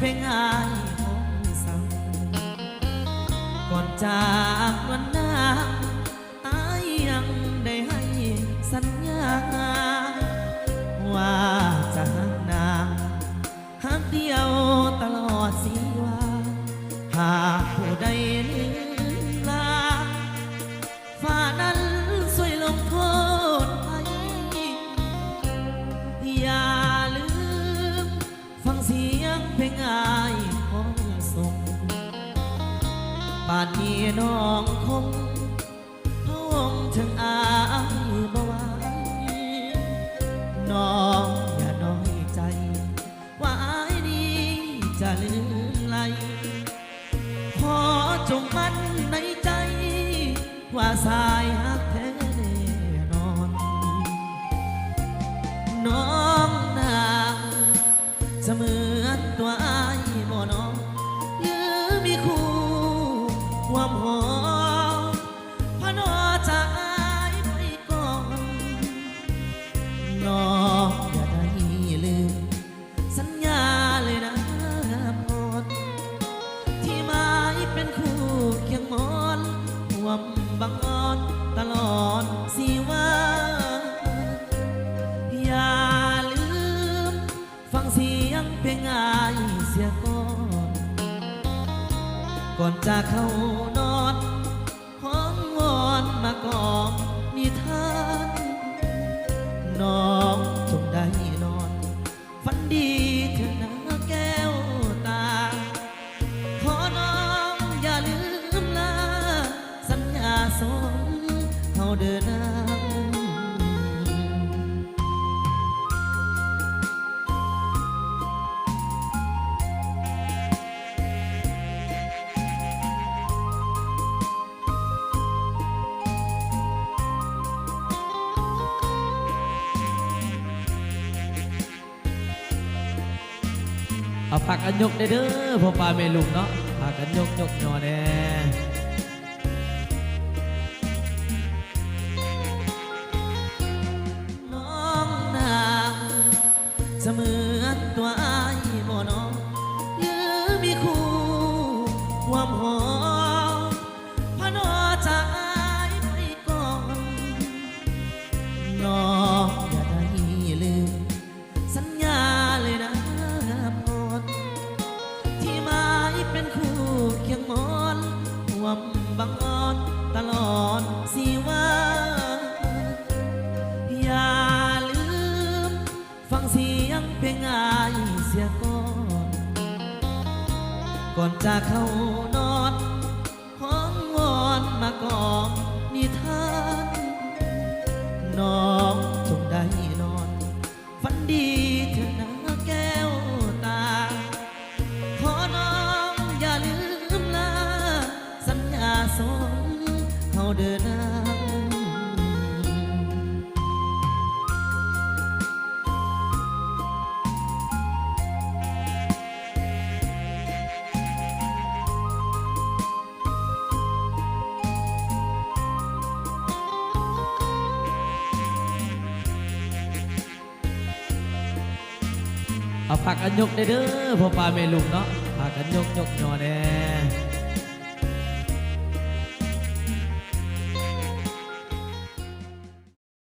เพลงอายของสังก่อนจากวันนั้นอายยังได้ให้สัญญาว่าจะหักนางหักเดียวตลอดสีว่าหากผู้ใดลืมลาฟ้านั้นช่วยลงโทษให้อย่าลืมฟังเสียงเพลงอายของส่งป่านนี้น้องคงพะวงถึงอายบ่ไหวน้องอย่าน้อยใจว่าอายดีจะลืมไหลขอจงมั่นในใจว่าสายหักแท้แน่นอนน้องนางจะเหมือนตัวอายบ่น้องหรือมีคู่ความหอมพนอจากอายไปก่อนน้องอย่าได้ลืมสัญญาเลยนะพรที่หมายเป็นคู่เคียงมอนความบังอ่อนตลอดสิว่าอย่าลืมฟังเสียงเพลงอายเสียก่อนจะเข้านอนห้องวอนมากองนิทานน้องจงได้นอนฝันดีเถอะนะแก้วตาขอน้องอย่าลืมลาสัญญาสมเขาเดินหน้าเอาผักกันยกได้เด้อพ่อป้าแม่ลุงเนาะผักกันยกยอแน่น้องนางจะเหมือนตัวอายบ่น้องหรือมีคู่ความหอมพนอจากอายไปก่อนน้องอย่าได้ลืมสัญญาเลยนะเป็นคู่เคียงมอนความบังอ่อนตลอดสิว่าอย่าลืมฟังเสียงเพลงอายเสียก่อนจะเข้านอนห้องวอนมากองนิทานน้องจงได้นอนฝันดีเถอะนะแก้วตาขอน้องอย่าลืมลาสัญญาสมเขาเดินหน้าเอาผักกันยกได้เด้อพ่อป้าแม่ลุงเนาะผักกันยกยอแน่